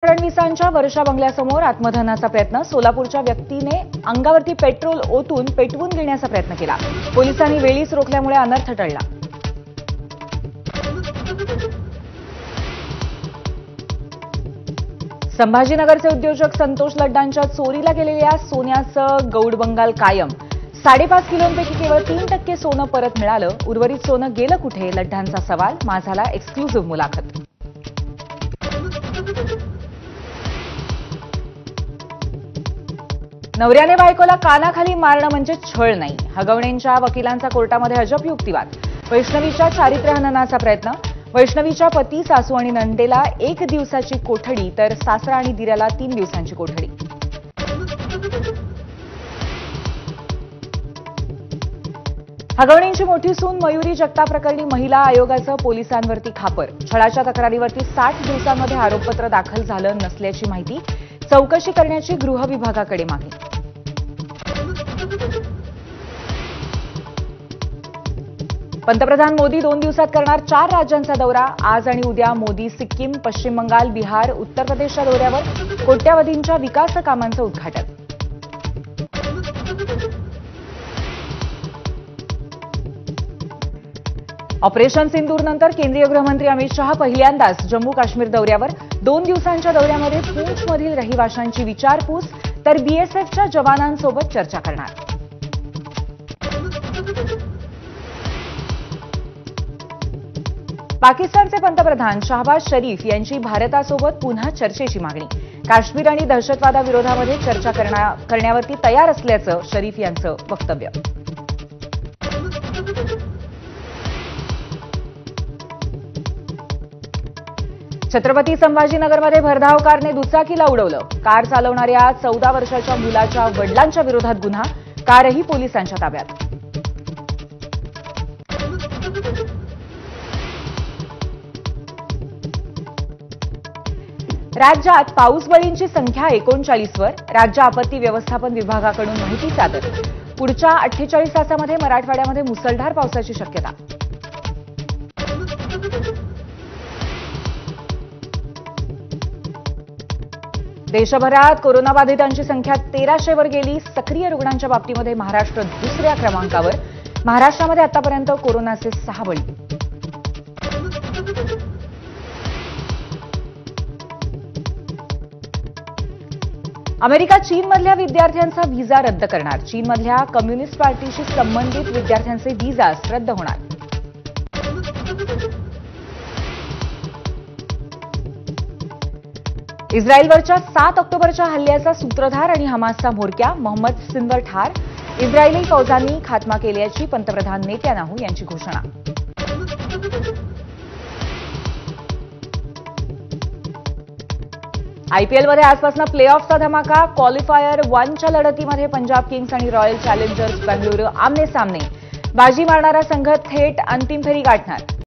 फडणवीसांच्या वर्षा बंगल्यासमोर आत्मदहनाचा प्रयत्न. सोलापूरच्या व्यक्तीने अंगावरती पेट्रोल ओतून पेटवून घेण्याचा प्रयत्न केला. पोलिसांनी वेळीच रोखल्यामुळे अनर्थ टळला. संभाजीनगरचे उद्योजक संतोष लड्डांच्या चोरीला गेलेल्या सोन्याचं गौड बंगाल कायम. 5.5 किलोंपैकी केवळ 3% सोनं परत मिळालं. उर्वरित सोनं गेलं कुठे? लड्डांचा सवाल. माझाला एक्सक्लुझिव्ह मुलाखत. नवऱ्याने बायकोला कानाखाली मारणं म्हणजे छळ नाही. हगवणेंच्या वकिलांचा कोर्टामध्ये अजब युक्तिवाद. वैष्णवीच्या चारित्र्यहननाचा प्रयत्न. वैष्णवीच्या पती, सासू आणि नंदेला 1 दिवसाची कोठडी तर सासरा आणि दिराला 3 दिवसांची कोठडी. हगवणेंची मोठी सून मयुरी जगताप प्रकरणी महिला आयोगाचं पोलिसांवरती खापर. छळाच्या तक्रारीवरती 60 दिवसांमध्ये आरोपपत्र दाखल झालं नसल्याची माहिती. चौकशी करण्याची गृह विभागाकडे मागणी. पंतप्रधान मोदी 2 दिवसात करणार 4 राज्यांचा दौरा. आज आणि उद्या मोदी सिक्कीम, पश्चिम बंगाल, बिहार, उत्तर प्रदेशच्या दौऱ्यावर. कोट्यावधींच्या विकास कामांचं उद्घाटन. ऑपरेशन सिंदूरनंतर केंद्रीय गृहमंत्री अमित शहा पहिल्यांदाच जम्मू काश्मीर दौऱ्यावर. 2 दिवसांच्या दौऱ्यामध्ये पूंछमधील रहिवाशांची विचारपूस तर बीएसएफच्या जवानांसोबत चर्चा करणार. पाकिस्तानचे पंतप्रधान शहबाज शरीफ यांची भारतासोबत पुन्हा चर्चेची मागणी. काश्मीर आणि दहशतवादाविरोधामध्ये चर्चा करण्यावरती तयार असल्याचं शरीफ यांचं वक्तव्य. छत्रपती संभाजीनगरमध्ये भरधाव कारने दुचाकीला उडवलं. कार चालवणाऱ्या 14 वर्षाच्या मुलाच्या वडिलांच्या विरोधात गुन्हा. कारही पोलिसांच्या ताब्यात. राज्यात पाऊसबळींची संख्या 39 वर. राज्य आपत्ती व्यवस्थापन विभागाकडून माहिती सादर. पुढच्या 48 तासामध्ये मराठवाड्यामध्ये मुसळधार पावसाची शक्यता. देशभरात कोरोनाबाधितांची संख्या 1300 वर गेली. सक्रिय रुग्णांच्या बाबतीमध्ये महाराष्ट्र दुसऱ्या क्रमांकावर. महाराष्ट्रामध्ये आतापर्यंत कोरोनाचे 6 बळी. अमेरिका चीनमधल्या विद्यार्थ्यांचा व्हिसा रद्द करणार. चीनमधल्या कम्युनिस्ट पार्टीशी संबंधित विद्यार्थ्यांचे व्हिसाच रद्द होणार. इस्रायलवरच्या 7 ऑक्टोबरच्या हल्ल्याचा सूत्रधार आणि हमासचा म्होरक्या मोहम्मद सिन्वर ठार. इस्रायली फौजांनी खात्मा केल्याची पंतप्रधान नेत्यानाहू यांची घोषणा. आयपीएलमध्ये आजपासून प्लेऑफचा धमाका. क्वालिफायर 1च्या लढतीमध्ये पंजाब किंग्स आणि रॉयल चॅलेंजर्स बेंगळुरू आमने सामने. बाजी मारणारा संघ थेट अंतिम फेरी गाठणार.